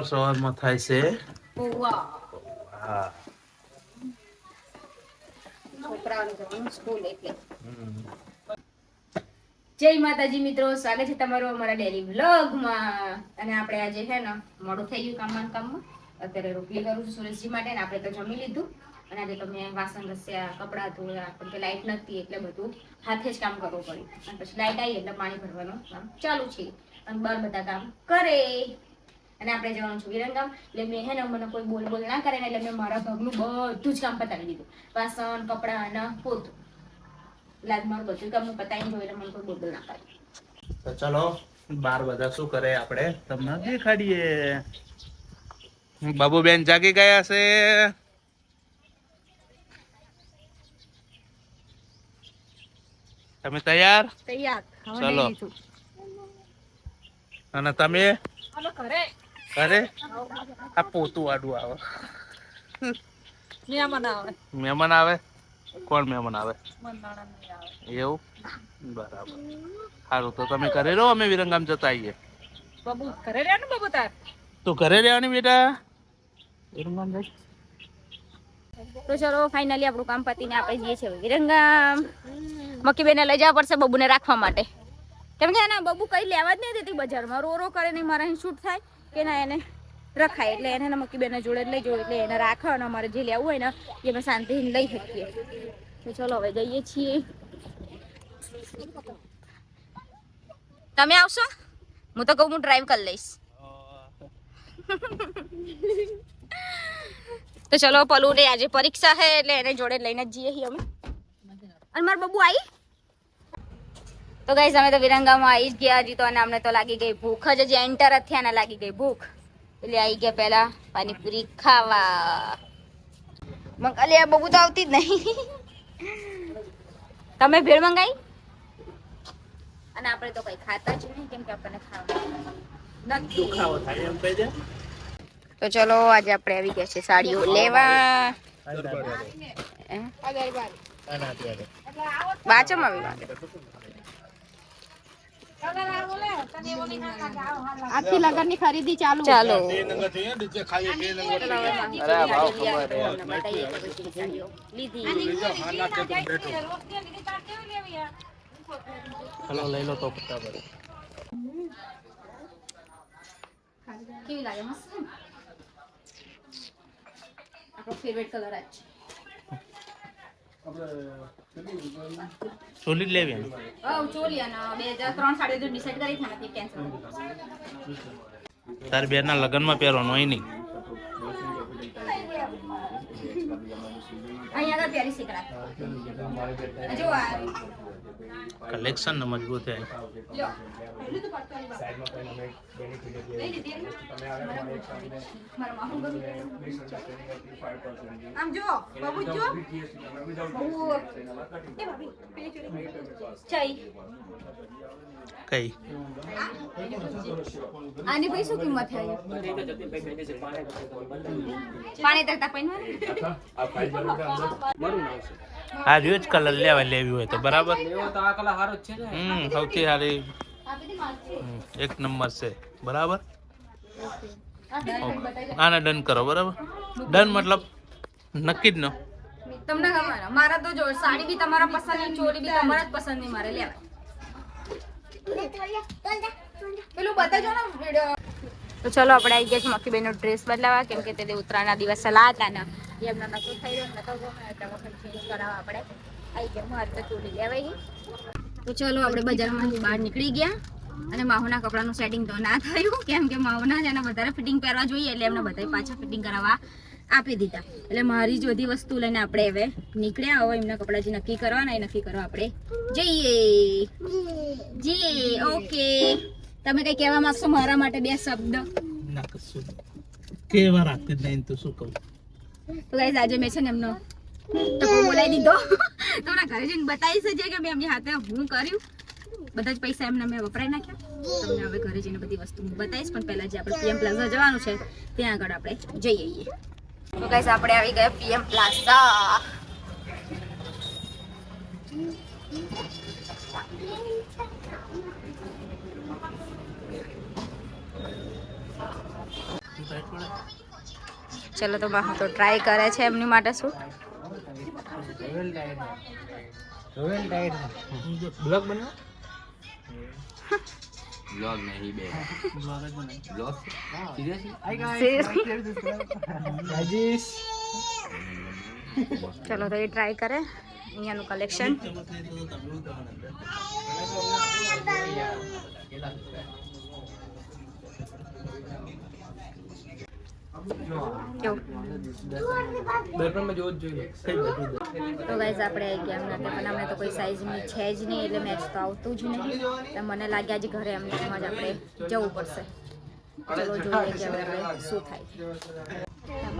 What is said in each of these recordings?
સવારમાં થાય છે પૌવા. હા. છોકરાઓને જવાનું સ્કૂલ એટલે. હમ. જય માતાજી મિત્રો, સ્વાગત છે તમારું અમારા ડેલી વ્લોગમાં. અને આપણે આજે છે ને મોડું થઈ ગયું કામમાં. અત્યારે રોટલી કરું છું સુરેશજી માટે ને આપણે તો જમી લીધું. અને આજે તો મેં વાસણ ઘસ્યા, કપડાં ધોયા, પણ કે લાઈટ નથી એટલે બધું હાથે જ કામ કરવું પડ્યું. અને પછી લાઈટ આવી એટલે પાણી ભરવાનું કામ ચાલુ છે. અને બાર બધા કામ કરે. અને આપણે જવાનું છું વિરંગામ. એટલે મેં હે ને મને કોઈ બોલ ના કરે ને એટલે મેં મારા ઘરનું બધું જ કામ પતાવી દીધું. વાસણ, કપડાં અને પોતું. લાજ મારું બધું કામ પતાવીને જોઈ એટલે મને કોઈ બોલ ના કરે. તો ચલો બાર બધા શું કરે આપણે તમને દેખાડીએ. બાબુબેન જાગી ગયા છે. તમે તૈયાર? તૈયાર. ચલો. અને તમે? ઘરે. ઘરે? આ પોતું આડું આવે. મહેમાન આવે? કોણ મહેમાન આવે? એવું? બરાબર. સારું તો તમે ઘરે રહો, અમે વિરંગામ જતા આવીએ. બબુ ઘરે રહ્યા ને બબુ તાર? તું ઘરે રહેવાની બેટા? વિરંગામ જાય. તો ચલો ફાઇનલી આપણું કામ પતીને આપણે જઈએ છીએ વિરંગામ. મક્કીબેને લઈ જવા પડશે બબુને રાખવા માટે. કેમ કે એના બબુ કઈ લેવા જ નહીં દેતી બજારમાં. રો કરે નહીં મારા અહીં શૂટ થાય કે ના એને રખાય. એટલે એને મક્કીબેનના જોડે લઈ જવું એટલે એને રાખો અને અમારે જે લેવું હોય ને એ અમે શાંતિથી લઈ શકીએ. તો ચલો હવે જઈએ છીએ. તમે આવશો? હું તો કહું હું ડ્રાઈવ કરી લઈશ. તો ચલો પલુ ને આજે પરીક્ષા છે એટલે એને જોડે લઈને જ જઈએ અમે. અને માર બબુ આવી? તો ગાઈસ અમે તો વિરંગામાં આવી જ ગયા. હજી તો અને અમને તો લાગી ગઈ ભૂખ જ. હજી એન્ટર જ થયા ને લાગી ગઈ ભૂખ. એટલે આવી ગયા પહેલા પાણીપુરી ખાવા. મંગાલી આ બબુ તો આવતી જ નહીં. તમે ભેળ મંગાઈ? અને આપણે તો કઈ ખાતા જ નહીં કેમ કે આપણને ખાવા નથી. તો ચલો આજે આપણે આવી ગયા છે સાડીઓ લેવા. બાચમ આવી આખી લગનની ખરીદી ચાલુ. ચાલો હલો લઈ લો તો ફટાફટ. કેવી લાગે? મસ્ત છે. આપણો ફેવરેટ કલર જ છે. ચોલી જ લેવી ને? ચોલી અને 2003 સાડી જો ડિસાઈડ કરી છે ને કેન્સલ. તારી બેન ના લગ્નમાં પહેરવાનું હોય નહીં. અહીંયા આગળ પહેરી શીખરા જો આ કલેક્શન ને મજબૂત છે. આમ જો બાબુ જો ચાઈ કઈ આની ભાઈ શું કિંમત છે? પાણી તરતા પૈન આ રહ્યો જ કલર લેવી હોય તો બરાબર. સૌથી સારી એક નંબર છે બરાબર. આને ડન કરો બરાબર. ડન મતલબ નક્કી જ ન. તમને ખબર મારા તો જો સાડી બી તમારા પસંદની, ચોરી બી તમારા જ પસંદની મારે લેવાય. પેલું બતાજો ને વિડિયો. તો ચલો આપણે આવી ગયા છે મક્કીબેનનો ડ્રેસ બદલાવા કેમ કે તે ઉત્તરાયણના દિવસ સલા હતા ને એમનો નતો થઈ રહ્યો નતો ગમે એટલે વખત ચેન્જ કરાવવા આપણે આવી ગયા. મારે તો ચોરી લેવાઈ. તો ચલો આપણે બજારમાંથી બહાર નીકળી ગયા અને માહોના કપડાનું સેટિંગ તો ના થયું કેમ કે માહોના જ એને વધારે ફિટિંગ કરવા જોઈએ એટલે એમને બધા પાછા ફિટિંગ કરાવવા આપી દીધા. એટલે મારી જ બધી વસ્તુ લઈને આપણે હવે નીકળ્યા. હવે એમના કપડા જે નક્કી કરવાના એ નક્કી કરવા આપણે જઈએ. ઓકે તમે કઈ કહેવા માંગશો મારા માટે બે શબ્દ? ના કશું કેવા રાખતી જ નહીં તો શું કહું. તો ગાઈસ આજે મેં છે ને એમનો ટકો બોલાવી દીધો. તમને ઘરે જઈને બતાવી છે કે મેં એમની હાથે હું કર્યું. બધા જ પૈસા એમને મેં વપરાઈ નાખ્યા. તમને હવે ઘરે જઈને બધી વસ્તુ હું બતાવીશ પણ પહેલા જે આપણે પીએમ પ્લાઝા જવાનું છે ત્યાં આગળ આપણે જઈ આવીએ. તો ગાઈસ આપણે આવી ગયા પીએમ પ્લાઝા. ચલો તો બા તો ટ્રાય કરે છે એમની માટે શું બ્લોગ બનાવો ब्लॉग नहीं बे ब्लॉग રાજેશ ચલો તો એ ટ્રાય કરે અહીંયાનું કલેક્શન તો ગાઈઝ આપણે આવી ગયા એમના પણ અમને તો કોઈ સાઈઝની છે જ નહીં એટલે મેચ તો આવતું જ નહીં તો મને લાગે આજે ઘરે એમને જ આપણે જવું પડશે ચલો જોઈએ કે હવે શું થાય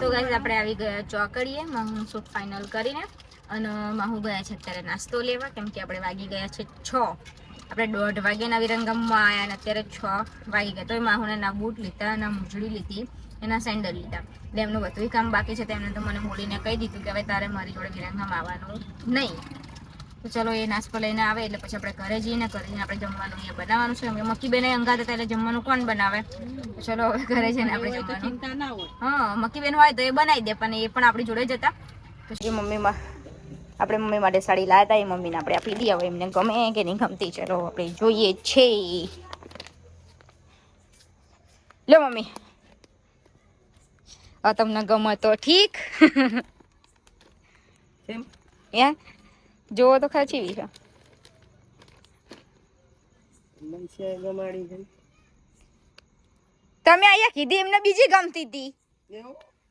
તો ગાઈઝ આપણે આવી ગયા ચોકડીએ હું શૂટ ફાઇનલ કરીને અને માહુ ગયા છે અત્યારે નાસ્તો લેવા કેમ કે આપણે વાગી ગયા છે 6 આપણે 1:30 વાગ્યાના વિરંગમમાં આવ્યા અને અત્યારે 6 વાગી ગયા તો માહુને ના બૂટ લીધા ના મૂંઝડી લીધી એના સેન્ડલ લીધા એટલે એમનું બધું કામ બાકી છે તેમને તો મને બોલીને કહી દીધું કે હવે તારે મારી જોડે વિરંગમ આવવાનું નહીં તો ચલો એ નાસ્તો લઈને આવે એટલે પછી આપણે ઘરે જઈને આપણે જમવાનું એ બનાવવાનું છે અમે મક્કીબેને અંગાત હતા એટલે જમવાનું કોણ બનાવે તો ચલો હવે ઘરે જઈને આપણે જમવાનું હા મક્કીબેન હોય તો એ બનાવી દે પણ એ પણ આપણી જોડે જ હતા પછી મમ્મીમાં આપણે મમ્મી માટે સાડી લાવ્યા હતા એ મમ્મીને આપણે આપી દઈએ હવે એમને ગમે કે નહીં ગમતી ચલો આપણે જોઈએ છે લો મમ્મી તમને ગમે તો ઠીક જોવો તો ખર્ચી છે તમે આયા કીધી એમને બીજી ગમતી હતી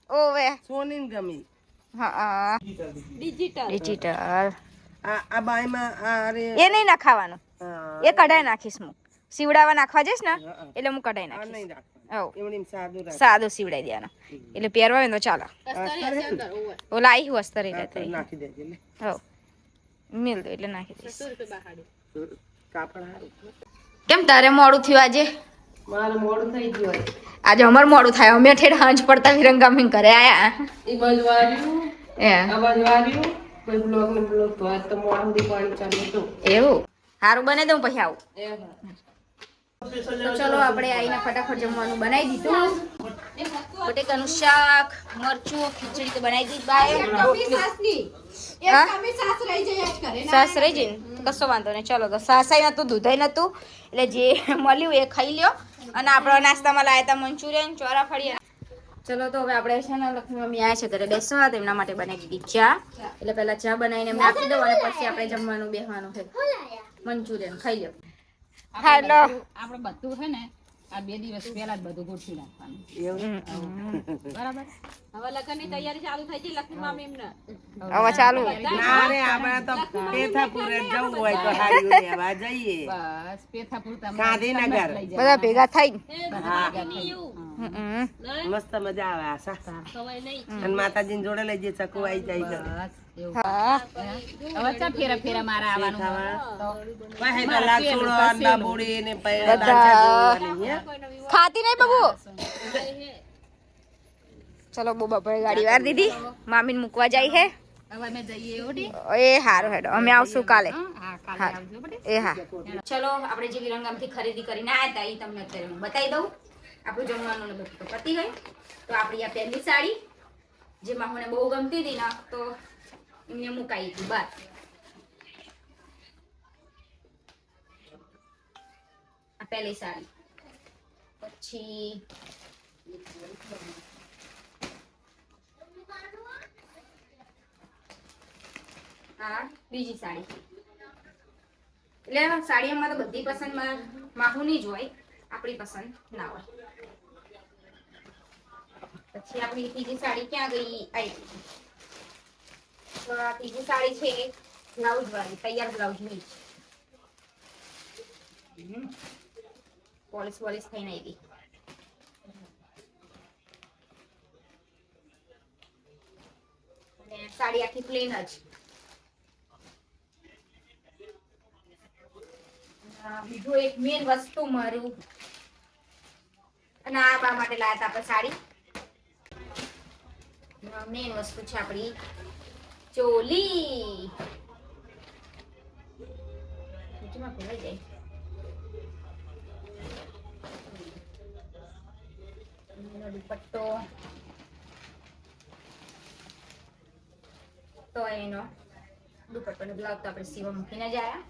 ઓવે સોની ગમી હા ડિજિટલ આ બાયમાં અરે એ નહીં નાખવાનું એ કઢાઈ નાખીશ હું સીવડાવવા નાખવા જઈશ ને એટલે હું કઢાઈ નાખીશ નહીં રાખ હવ એમની સાદું રાખ સાદું સીવડાઈ દેવાનો એટલે પહેરવા હોય તો ચાલો ઓ લાઈ હું અસ્તર એટલે નાખી દેજે લે હવ મિલ દો એટલે નાખી દઈશ કાપડ હારું કેમ તારે મોડું થયું આજે મારે મોડું થઈ ગયું હોય આજે અમાર મોડું થાય અમે ઠેર હાંજ પડતા વિરંગામી ઘરે આયા એ બાજુ વાર્યું એ આ બાજુ વાર્યું કોઈ બ્લોગ ને બ્લોગ તો આજ તો મોડું દી પાણી ચાલુ હતું એવું સારું બને દઉં પછી આવું એ તો ચલો આપણે આવીને ફટાફટ જમવાનું બનાવી દીધું બટેકાનું શાક મરચું ખીચડી તો બનાવી દીધી બાય સાસ રહી જઈને કશો વાંધો નહીં ચલો તો સાસાઈ નતું દૂધાઈ નતું એટલે જે મળ્યું એ ખાઈ લ્યો અને આપણો નાસ્તામાં લાવ્યા હતા મંચુરિયન ચોરાફળી ચલો તો હવે આપણે છે ને લક્ષ્મી મમ્મી આવ્યા છે ઘરે બેસવા તેમના માટે બનાવી દીધી ચા એટલે પહેલા ચા બનાવીને એમને આપી દઉં અને પછી આપણે જમવાનું બેસવાનું છે મંચુરિયન ખાઈ લો હાલો આપણે બધું છે ને આ 2 દિવસ પહેલા જ બધું ગોઠવી નાખવાનું બરાબર હવે લગ્નની તૈયારી ચાલુ થઈ ગઈ લક્ષ્મી મામી એમને હવે ચાલુ ના રે આપણે તો પેથાપુર જવું હોય તો હારીઓ લેવા જઈએ બસ પેથાપુર તમે ગાંધીનગર બધા ભેગા થઈ મસ્ત મજા આવે આશા અને માતાજીને જોડે લઈ જઈએ ચકુ આવી જાય છે બસ એવું હા હવે ચા ફેરા ફેરા મારા આવવાનું વાહે તો લાગસુડો અંડા બોડી ને પૈડા દાંચા જોવાની હે ખાતી નહીં બબુ ચલો બબુ બાપરે ગાડી વાર દીધી મામીને મૂકવા જાય હે હવે અમે જઈએ ઓડી એ હારું હેડો અમે આવશું કાલે હા કાલે આવજો બટે એ હા ચલો આપણે જે વિરંગામથી ખરીદી કરીને આવ્યા હતા એ તમને અત્યારે હું બતાવી દઉં આપણું જમવાનું ને બધું તો પતી ગયું તો આપણી આ પહેલી સાડી જે માહોને બહુ ગમતી હતી ને તો એમને મુકાઈ હતી બહાર આ પહેલી સાડી પછી આ બીજી સાડી એટલે સાડીઓમાં તો બધી પસંદમાં માહુની જ હોય આપણી પસંદ ના હોય પછી આપણી ત્રીજી સાડી ક્યાં ગઈ આવી તો આ ત્રીજી સાડી છે બ્લાઉઝ વાળી તૈયાર બ્લાઉઝ ની પોલિશ વોલિશ થઈને આવી અને સાડી આખી પ્લેન જ બીજું એક મેન વસ્તુ મારું અને આ બા માટે લાયા હતા આપણે સાડી મેન વસ્તુ છે આપણી ચોલી નીચેમાં ભરાઈ જાય એનો દુપટ્ટો તો એનો દુપટ્ટો ને બ્લાઉઝ તો આપણે સીવા મૂકીને જ આવ્યા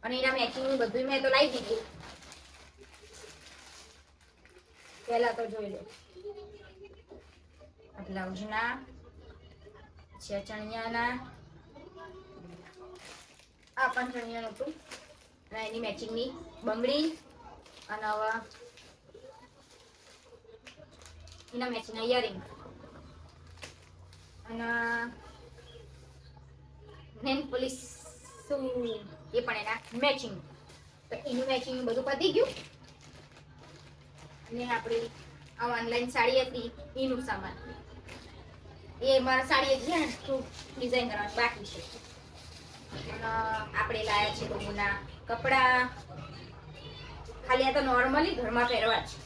અને એના મેચિંગ બધું મેં તો લાવી દીધું પહેલા તો જોઈ લો આ બ્લાઉઝના પછી આ ચણિયાના આ પણ ચણિયાનું હતું અને એની મેચિંગની બંગડી અને હવે એના મેચિંગના ઇયરિંગ અને નેલ પોલિશ શું એ પણ એના મેચિંગ તો એનું મેચિંગ બધું પતી ગયું અને આપણી આ ઓનલાઈન સાડી હતી એનું સામાન એ મારા સાડી છે ને ડિઝાઇન કરવાની બાકી છે અને આપણે લાયા છે લોકોના કપડાં ખાલી આ તો નોર્મલી ઘરમાં પહેરવા છે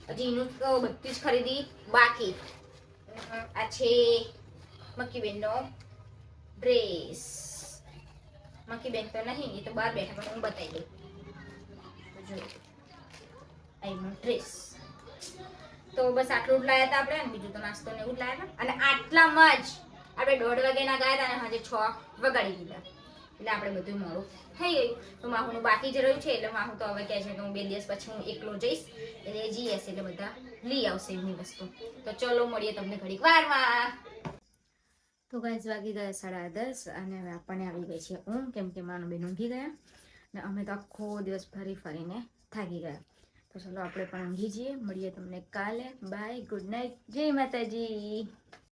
હજી એનું તો બધી જ ખરીદી બાકી આ છે મક્કીબેનનો ડ્રેસ મક્કીબેન તો નહીં એ તો બહાર બેઠા પણ હું બતાવી દઉં જો આ એમનો ડ્રેસ તો બસ આટલું જ લાયા હતા આપણે અને બીજું તો નાસ્તો ને એવું જ લાયા હતા અને આટલામાં જ આપણે 1:30 વાગ્યાના ગયા હતા અને હજે 6 વગાડી દીધા એટલે આપણે બધું મોડું થઈ ગયું તો માહુનું બાકી જ રહ્યું છે એટલે માહુ તો હવે કહે છે કે હું 2 દિવસ પછી હું એકલો જઈશ એટલે એ જઈ હશે એટલે બધા લઈ આવશે એમની વસ્તુ તો ચલો મળીએ તમને ઘડીક વારમાં તો ગાઈસ વાગી ગયા 10:30 અને હવે આપણને આવી ગઈ છે ઊંઘ કેમ કે માનો બેન ઊંઘી ગયા ને અમે તો આખો દિવસ ફરીને થાકી ગયા તો ચલો આપણે પણ ઊંઘી જઈએ મળીએ તમને કાલે બાય ગુડ નાઇટ જય માતાજી